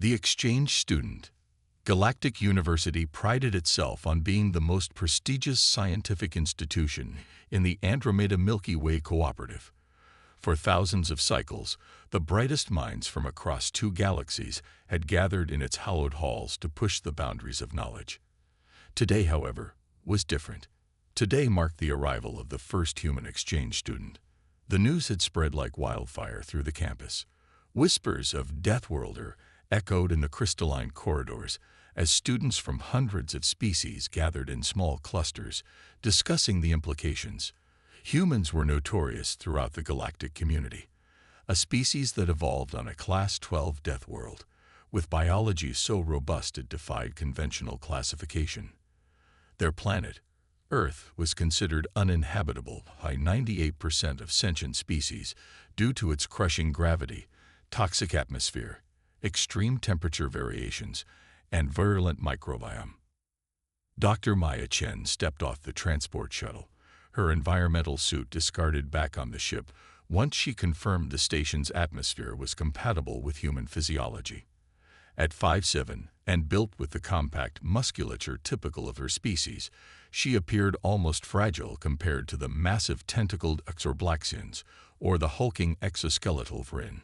The exchange student. Galactic University prided itself on being the most prestigious scientific institution in the Andromeda Milky Way Cooperative. For thousands of cycles, the brightest minds from across two galaxies had gathered in its hallowed halls to push the boundaries of knowledge. Today, however, was different. Today marked the arrival of the first human exchange student. The news had spread like wildfire through the campus. Whispers of Deathworlder echoed in the crystalline corridors as students from hundreds of species gathered in small clusters, discussing the implications. Humans were notorious throughout the galactic community, a species that evolved on a Class 12 death world, with biology so robust it defied conventional classification. Their planet, Earth, was considered uninhabitable by 98% of sentient species due to its crushing gravity, toxic atmosphere, extreme temperature variations, and virulent microbiome. Dr. Maya Chen stepped off the transport shuttle, her environmental suit discarded back on the ship once she confirmed the station's atmosphere was compatible with human physiology. At 5'7" and built with the compact musculature typical of her species, she appeared almost fragile compared to the massive tentacled Exorblaxians or the hulking exoskeletal Vrin.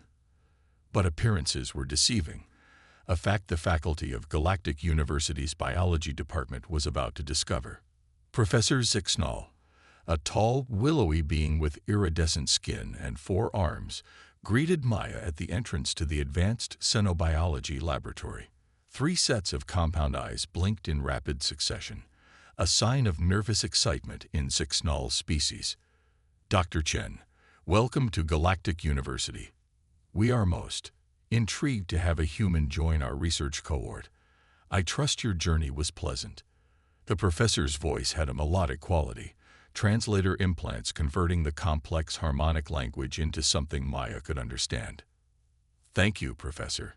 But appearances were deceiving, a fact the faculty of Galactic University's biology department was about to discover. Professor Zixnall, a tall, willowy being with iridescent skin and 4 arms, greeted Maya at the entrance to the Advanced Xenobiology Laboratory. 3 sets of compound eyes blinked in rapid succession, a sign of nervous excitement in Zixnall's species. Dr. Chen, welcome to Galactic University. We are most intrigued to have a human join our research cohort. I trust your journey was pleasant. The professor's voice had a melodic quality, translator implants converting the complex harmonic language into something Maya could understand. Thank you, Professor.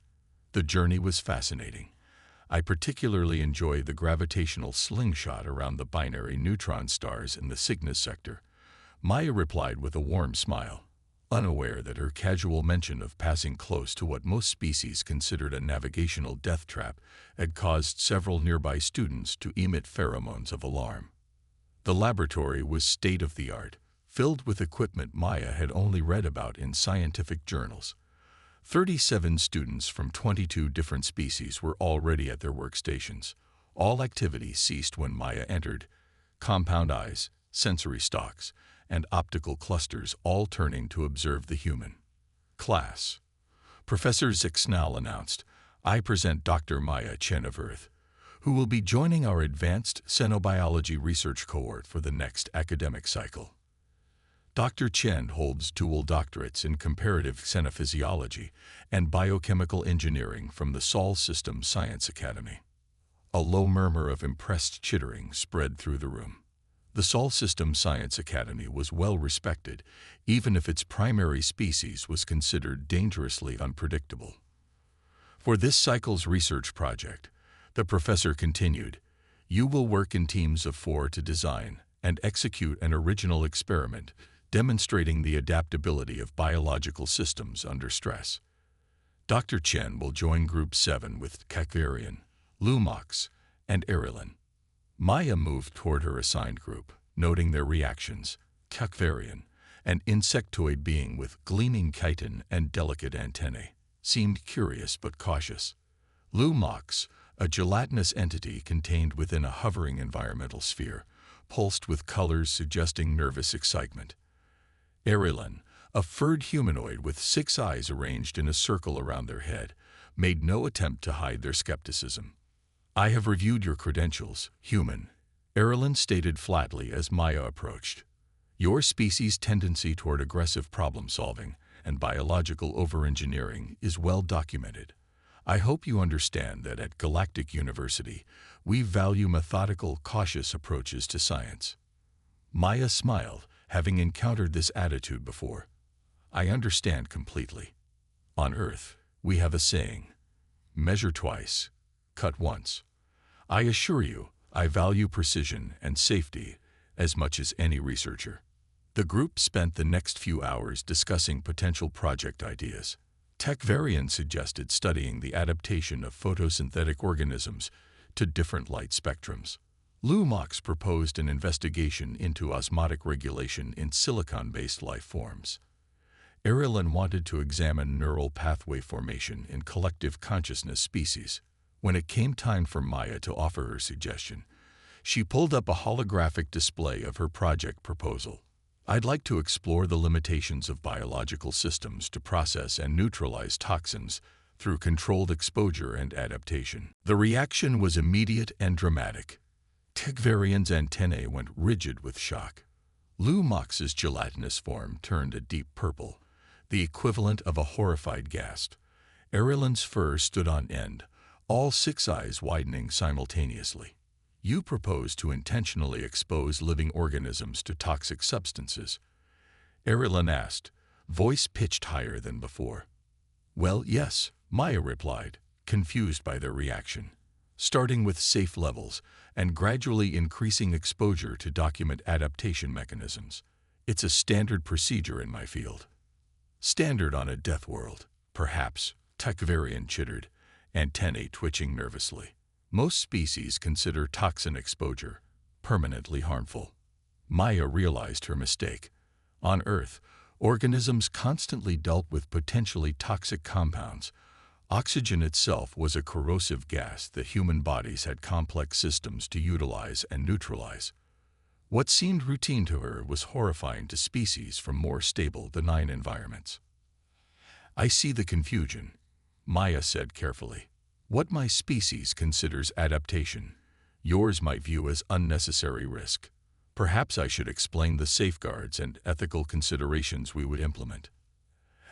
The journey was fascinating. I particularly enjoy the gravitational slingshot around the binary neutron stars in the Cygnus sector. Maya replied with a warm smile, unaware that her casual mention of passing close to what most species considered a navigational death trap had caused several nearby students to emit pheromones of alarm. The laboratory was state-of-the-art, filled with equipment Maya had only read about in scientific journals. 37 students from 22 different species were already at their workstations. All activity ceased when Maya entered, compound eyes, sensory stalks, and optical clusters all turning to observe the human. Class. Professor Zixnall announced, I present Dr. Maya Chen of Earth, who will be joining our Advanced Xenobiology Research Cohort for the next academic cycle. Dr. Chen holds dual doctorates in comparative xenophysiology and biochemical engineering from the Sol System Science Academy. A low murmur of impressed chittering spread through the room. The Sol System Science Academy was well respected, even if its primary species was considered dangerously unpredictable. For this cycle's research project, the professor continued, you will work in teams of 4 to design and execute an original experiment demonstrating the adaptability of biological systems under stress. Dr. Chen will join Group 7 with Kakvarian, Lumox, and Erilin. Maya moved toward her assigned group, noting their reactions. Kakvarian, an insectoid being with gleaming chitin and delicate antennae, seemed curious but cautious. Lumox, a gelatinous entity contained within a hovering environmental sphere, pulsed with colors suggesting nervous excitement. Erilin, a furred humanoid with 6 eyes arranged in a circle around their head, made no attempt to hide their skepticism. I have reviewed your credentials, human, Erilin stated flatly as Maya approached. Your species' tendency toward aggressive problem-solving and biological over-engineering is well documented. I hope you understand that at Galactic University, we value methodical, cautious approaches to science. Maya smiled, having encountered this attitude before. I understand completely. On Earth, we have a saying, measure twice, cut once. I assure you, I value precision and safety as much as any researcher. The group spent the next few hours discussing potential project ideas. Tech Varian suggested studying the adaptation of photosynthetic organisms to different light spectrums. Lou Mox proposed an investigation into osmotic regulation in silicon-based life forms. Erilyn wanted to examine neural pathway formation in collective consciousness species. When it came time for Maya to offer her suggestion, she pulled up a holographic display of her project proposal. I'd like to explore the limitations of biological systems to process and neutralize toxins through controlled exposure and adaptation. The reaction was immediate and dramatic. Tech Varian's antennae went rigid with shock. Lou Mox's gelatinous form turned a deep purple, the equivalent of a horrified gasp. Erilyn's fur stood on end, all 6 eyes widening simultaneously. You propose to intentionally expose living organisms to toxic substances? Erilyn asked, voice pitched higher than before. Well, yes, Maya replied, confused by their reaction. Starting with safe levels and gradually increasing exposure to document adaptation mechanisms. It's a standard procedure in my field. Standard on a death world, perhaps, Tech Varian chittered, antennae twitching nervously. Most species consider toxin exposure permanently harmful. Maya realized her mistake. On Earth, organisms constantly dealt with potentially toxic compounds. Oxygen itself was a corrosive gas that human bodies had complex systems to utilize and neutralize. What seemed routine to her was horrifying to species from more stable, benign environments. I see the confusion, Maya said carefully. What my species considers adaptation, yours might view as unnecessary risk. Perhaps I should explain the safeguards and ethical considerations we would implement.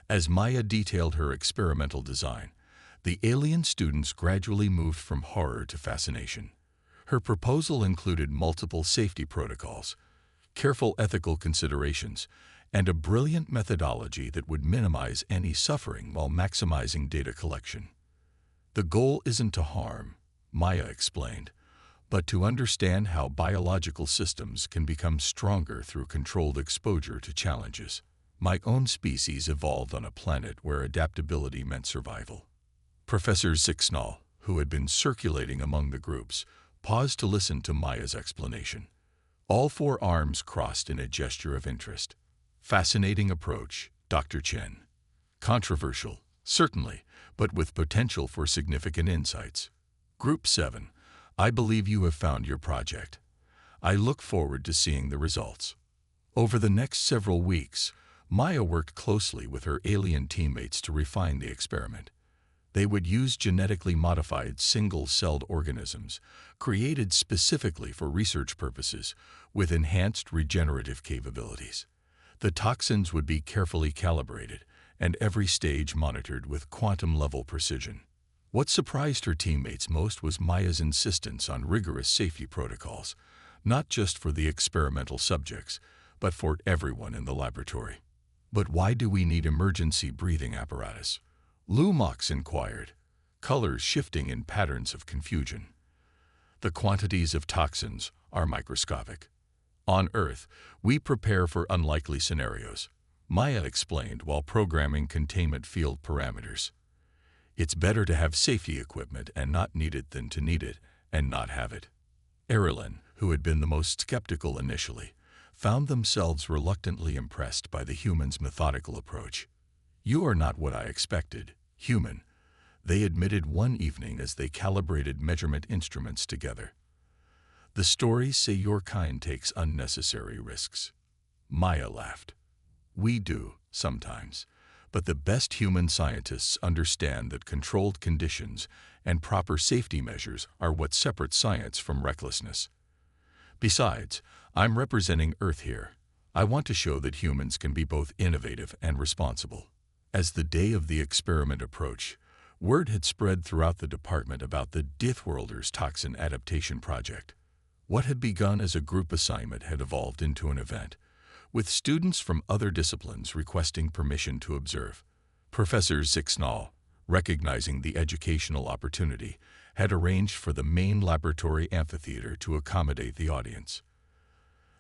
As Maya detailed her experimental design, the alien students gradually moved from horror to fascination. Her proposal included multiple safety protocols, careful ethical considerations, and a brilliant methodology that would minimize any suffering while maximizing data collection. The goal isn't to harm, Maya explained, but to understand how biological systems can become stronger through controlled exposure to challenges. My own species evolved on a planet where adaptability meant survival. Professor Zixnall, who had been circulating among the groups, paused to listen to Maya's explanation. All 4 arms crossed in a gesture of interest. Fascinating approach, Dr. Chen. Controversial, certainly, but with potential for significant insights. Group 7, I believe you have found your project. I look forward to seeing the results. Over the next several weeks, Maya worked closely with her alien teammates to refine the experiment. They would use genetically modified single-celled organisms, created specifically for research purposes, with enhanced regenerative capabilities. The toxins would be carefully calibrated, and every stage monitored with quantum-level precision. What surprised her teammates most was Maya's insistence on rigorous safety protocols, not just for the experimental subjects, but for everyone in the laboratory. But why do we need emergency breathing apparatus? Lou Mox inquired, colors shifting in patterns of confusion. The quantities of toxins are microscopic. On Earth, we prepare for unlikely scenarios, Maya explained while programming containment field parameters. It's better to have safety equipment and not need it than to need it and not have it. Erilyn, who had been the most skeptical initially, found themselves reluctantly impressed by the humans' methodical approach. You are not what I expected, human, they admitted one evening as they calibrated measurement instruments together. The stories say your kind takes unnecessary risks. Maya laughed. We do, sometimes, but the best human scientists understand that controlled conditions and proper safety measures are what separate science from recklessness. Besides, I'm representing Earth here. I want to show that humans can be both innovative and responsible. As the day of the experiment approached, word had spread throughout the department about the Deathworlder's toxin adaptation project. What had begun as a group assignment had evolved into an event, with students from other disciplines requesting permission to observe. Professor Zixnall, recognizing the educational opportunity, had arranged for the main laboratory amphitheater to accommodate the audience.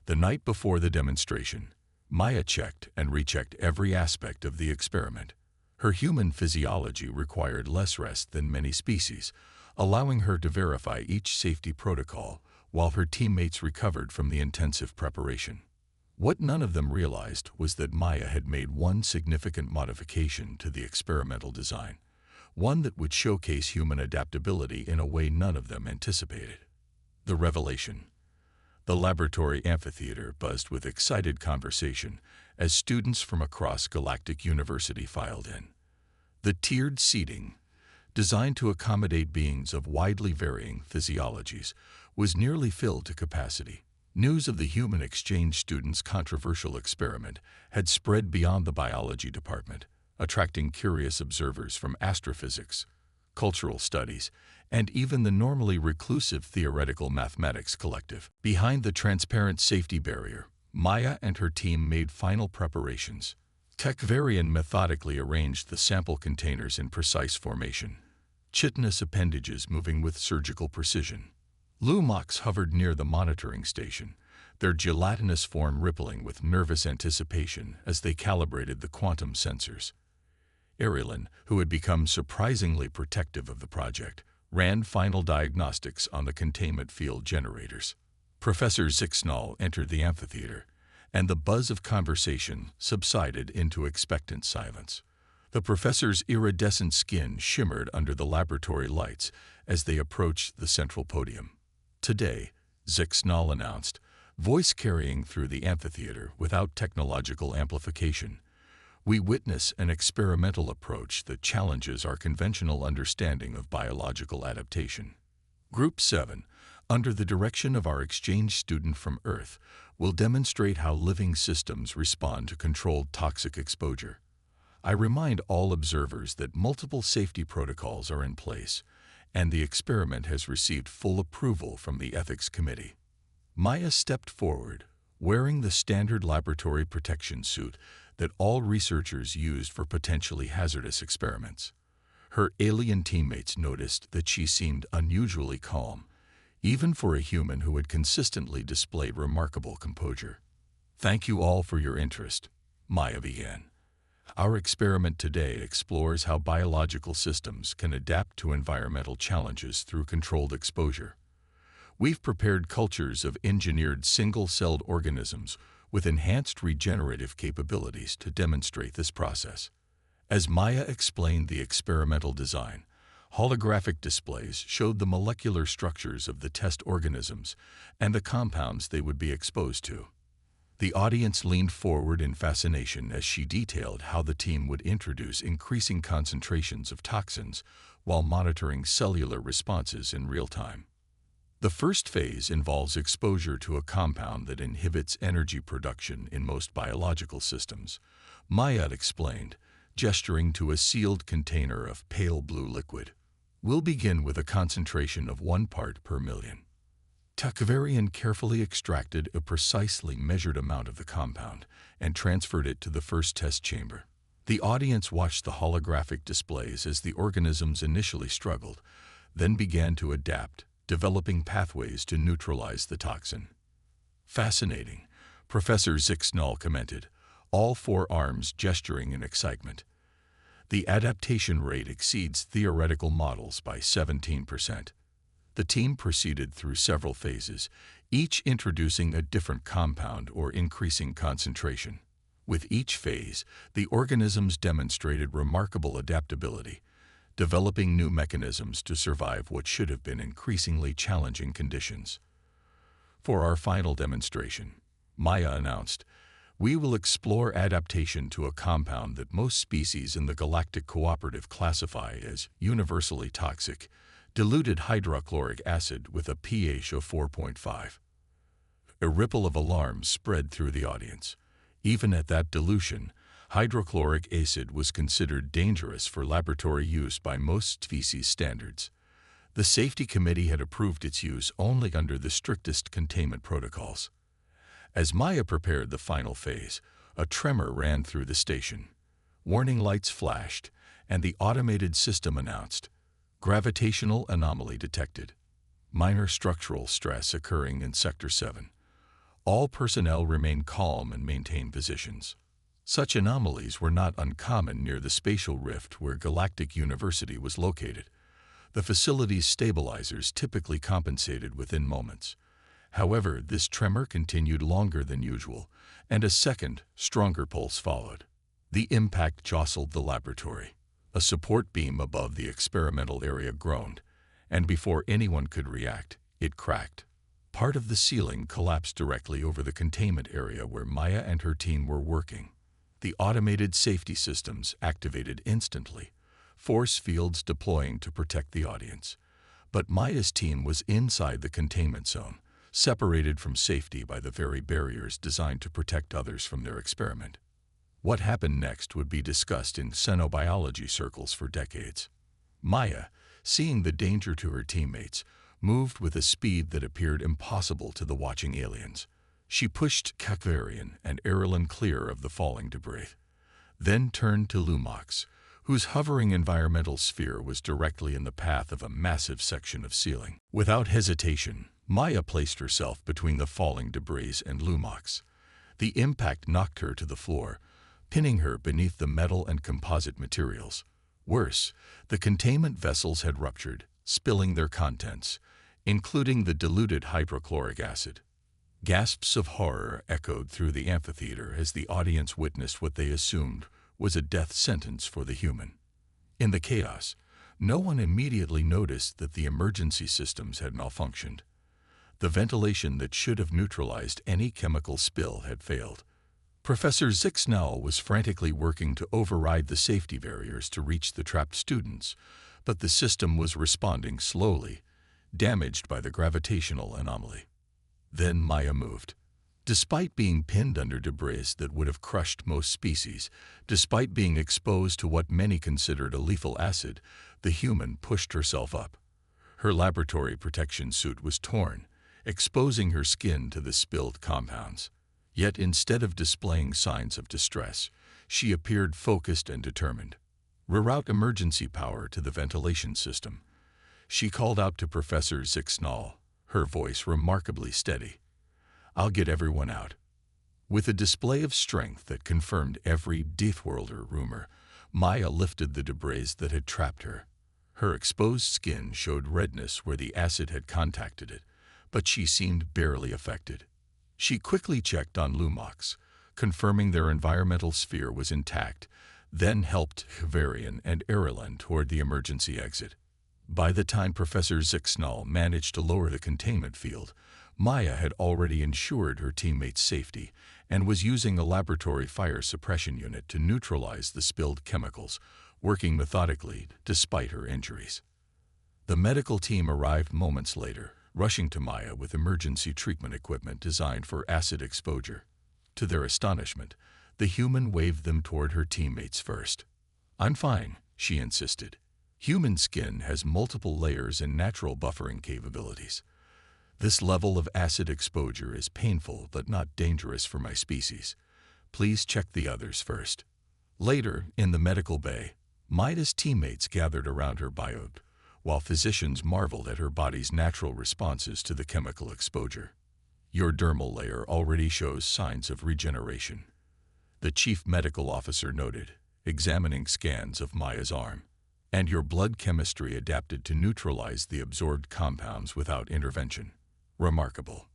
The night before the demonstration, Maya checked and rechecked every aspect of the experiment. Her human physiology required less rest than many species, allowing her to verify each safety protocol while her teammates recovered from the intensive preparation. What none of them realized was that Maya had made one significant modification to the experimental design, one that would showcase human adaptability in a way none of them anticipated. The revelation. The laboratory amphitheater buzzed with excited conversation as students from across Galactic University filed in. The tiered seating, designed to accommodate beings of widely varying physiologies, was nearly filled to capacity. News of the human exchange students' controversial experiment had spread beyond the biology department, attracting curious observers from astrophysics, cultural studies, and even the normally reclusive theoretical mathematics collective. Behind the transparent safety barrier, Maya and her team made final preparations. Tekvarian methodically arranged the sample containers in precise formation, chitinous appendages moving with surgical precision. Lumox hovered near the monitoring station, their gelatinous form rippling with nervous anticipation as they calibrated the quantum sensors. Erilyn, who had become surprisingly protective of the project, ran final diagnostics on the containment field generators. Professor Zixnall entered the amphitheater, and the buzz of conversation subsided into expectant silence. The professor's iridescent skin shimmered under the laboratory lights as they approached the central podium. "Today," Zixnall announced, voice carrying through the amphitheater without technological amplification, "we witness an experimental approach that challenges our conventional understanding of biological adaptation. Group 7, under the direction of our exchange student from Earth, will demonstrate how living systems respond to controlled toxic exposure. I remind all observers that multiple safety protocols are in place, and the experiment has received full approval from the Ethics Committee." Maya stepped forward, wearing the standard laboratory protection suit that all researchers used for potentially hazardous experiments. Her alien teammates noticed that she seemed unusually calm, even for a human who had consistently displayed remarkable composure. "Thank you all for your interest," Maya began. "Our experiment today explores how biological systems can adapt to environmental challenges through controlled exposure. We've prepared cultures of engineered single-celled organisms with enhanced regenerative capabilities to demonstrate this process." As Maya explained the experimental design, holographic displays showed the molecular structures of the test organisms and the compounds they would be exposed to. The audience leaned forward in fascination as she detailed how the team would introduce increasing concentrations of toxins while monitoring cellular responses in real time. The first phase involves exposure to a compound that inhibits energy production in most biological systems, Maya explained, gesturing to a sealed container of pale blue liquid. "We'll begin with a concentration of 1 part per million." Tekvarian carefully extracted a precisely measured amount of the compound and transferred it to the first test chamber. The audience watched the holographic displays as the organisms initially struggled, then began to adapt, developing pathways to neutralize the toxin. "Fascinating," Professor Zixnall commented, all 4 arms gesturing in excitement. "The adaptation rate exceeds theoretical models by 17%. The team proceeded through several phases, each introducing a different compound or increasing concentration. With each phase, the organisms demonstrated remarkable adaptability, developing new mechanisms to survive what should have been increasingly challenging conditions. For our final demonstration, Maya announced, we will explore adaptation to a compound that most species in the Galactic Cooperative classify as universally toxic, diluted hydrochloric acid with a pH of 4.5. A ripple of alarm spread through the audience. Even at that dilution, hydrochloric acid was considered dangerous for laboratory use by most species standards. The Safety Committee had approved its use only under the strictest containment protocols. As Maya prepared the final phase, a tremor ran through the station. Warning lights flashed, and the automated system announced, "Gravitational anomaly detected. Minor structural stress occurring in Sector 7. All personnel remain calm and maintain positions." Such anomalies were not uncommon near the spatial rift where Galactic University was located. The facility's stabilizers typically compensated within moments. However, this tremor continued longer than usual, and a second, stronger pulse followed. The impact jostled the laboratory. A support beam above the experimental area groaned, and before anyone could react, it cracked. Part of the ceiling collapsed directly over the containment area where Maya and her team were working. The automated safety systems activated instantly, force fields deploying to protect the audience. But Maya's team was inside the containment zone, separated from safety by the very barriers designed to protect others from their experiment. What happened next would be discussed in xenobiology circles for decades. Maya, seeing the danger to her teammates, moved with a speed that appeared impossible to the watching aliens. She pushed Kakvarian and Erilyn clear of the falling debris, then turned to Lumox, whose hovering environmental sphere was directly in the path of a massive section of ceiling. Without hesitation, Maya placed herself between the falling debris and Lumox. The impact knocked her to the floor, pinning her beneath the metal and composite materials. Worse, the containment vessels had ruptured, spilling their contents, including the diluted hydrochloric acid. Gasps of horror echoed through the amphitheater as the audience witnessed what they assumed was a death sentence for the human. In the chaos, no one immediately noticed that the emergency systems had malfunctioned. The ventilation that should have neutralized any chemical spill had failed. Professor Zixnall was frantically working to override the safety barriers to reach the trapped students, but the system was responding slowly, damaged by the gravitational anomaly. Then Maya moved. Despite being pinned under debris that would have crushed most species, despite being exposed to what many considered a lethal acid, the human pushed herself up. Her laboratory protection suit was torn, exposing her skin to the spilled compounds. Yet instead of displaying signs of distress, she appeared focused and determined. Reroute emergency power to the ventilation system. She called out to Professor Zixnall, her voice remarkably steady. I'll get everyone out. With a display of strength that confirmed every Deathworlder rumor, Maya lifted the debris that had trapped her. Her exposed skin showed redness where the acid had contacted it, but she seemed barely affected. She quickly checked on Lumox, confirming their environmental sphere was intact, then helped Havarian and Erilyn toward the emergency exit. By the time Professor Zixnall managed to lower the containment field, Maya had already ensured her teammates' safety and was using a laboratory fire suppression unit to neutralize the spilled chemicals, working methodically despite her injuries. The medical team arrived moments later, rushing to Maya with emergency treatment equipment designed for acid exposure. To their astonishment, the human waved them toward her teammates first. "I'm fine," she insisted. "Human skin has multiple layers and natural buffering capabilities. This level of acid exposure is painful but not dangerous for my species. Please check the others first." Later, in the medical bay, Maya's teammates gathered around her biode, while physicians marveled at her body's natural responses to the chemical exposure. "Your dermal layer already shows signs of regeneration," the chief medical officer noted, examining scans of Maya's arm. "And your blood chemistry adapted to neutralize the absorbed compounds without intervention. Remarkable."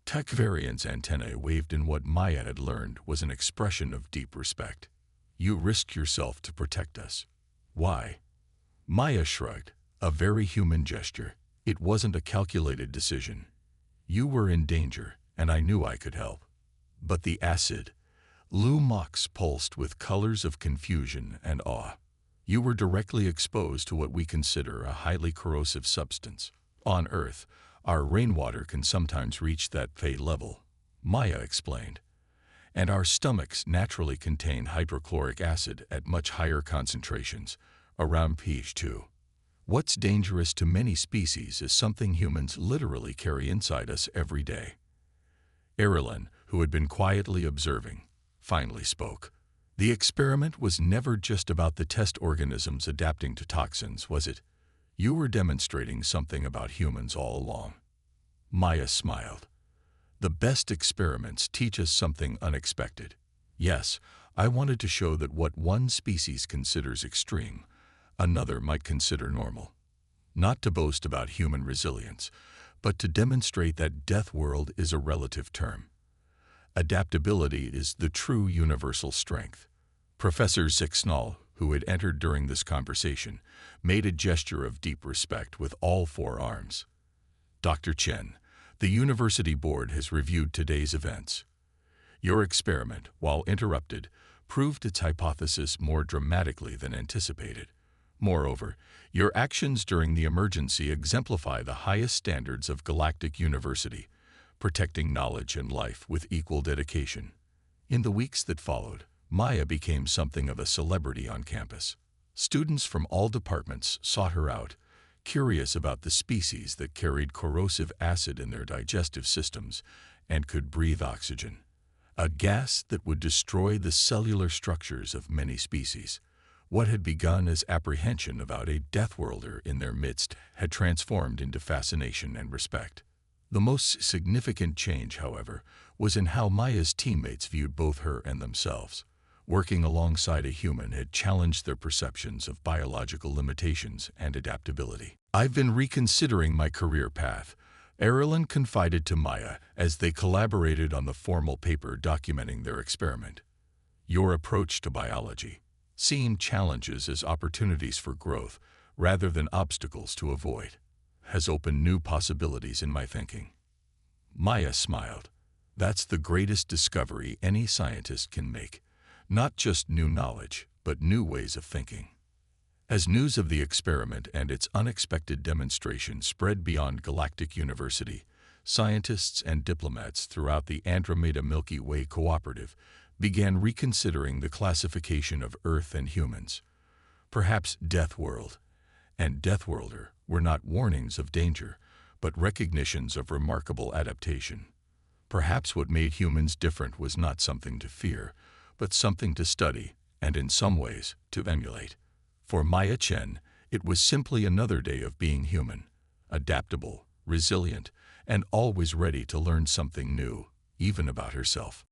Kakvarian's antennae waved in what Maya had learned was an expression of deep respect. "You risked yourself to protect us. Why?" Maya shrugged, a very human gesture. "It wasn't a calculated decision. You were in danger, and I knew I could help." "But the acid," Lumox pulsed with colors of confusion and awe. "You were directly exposed to what we consider a highly corrosive substance. On Earth, our rainwater can sometimes reach that Fey level," Maya explained. "And our stomachs naturally contain hydrochloric acid at much higher concentrations, around pH 2. What's dangerous to many species is something humans literally carry inside us every day." Erilyn, who had been quietly observing, finally spoke. "The experiment was never just about the test organisms adapting to toxins, was it? You were demonstrating something about humans all along." Maya smiled. "The best experiments teach us something unexpected. Yes, I wanted to show that what one species considers extreme, another might consider normal. Not to boast about human resilience, but to demonstrate that Deathworld is a relative term. Adaptability is the true universal strength. Professor Zixnall, who had entered during this conversation, made a gesture of deep respect with all four arms. Dr. Chen, the university board has reviewed today's events. Your experiment, while interrupted, proved its hypothesis more dramatically than anticipated. Moreover, your actions during the emergency exemplify the highest standards of Galactic University, protecting knowledge and life with equal dedication. In the weeks that followed, Maya became something of a celebrity on campus. Students from all departments sought her out, curious about the species that carried corrosive acid in their digestive systems and could breathe oxygen, a gas that would destroy the cellular structures of many species. What had begun as apprehension about a Deathworlder in their midst had transformed into fascination and respect. The most significant change, however, was in how Maya's teammates viewed both her and themselves. Working alongside a human had challenged their perceptions of biological limitations and adaptability. "I've been reconsidering my career path," Erilyn confided to Maya as they collaborated on the formal paper documenting their experiment. "Your approach to biology, seeing challenges as opportunities for growth rather than obstacles to avoid, has opened new possibilities in my thinking." Maya smiled. "That's the greatest discovery any scientist can make. Not just new knowledge, but new ways of thinking." As news of the experiment and its unexpected demonstration spread beyond Galactic University, scientists and diplomats throughout the Andromeda Milky Way Cooperative began reconsidering the classification of Earth and humans. Perhaps Deathworld and Deathworlder were not warnings of danger, but recognitions of remarkable adaptation. Perhaps what made humans different was not something to fear, but something to study and, in some ways, to emulate. For Maya Chen, it was simply another day of being human, adaptable, resilient, and always ready to learn something new, even about herself.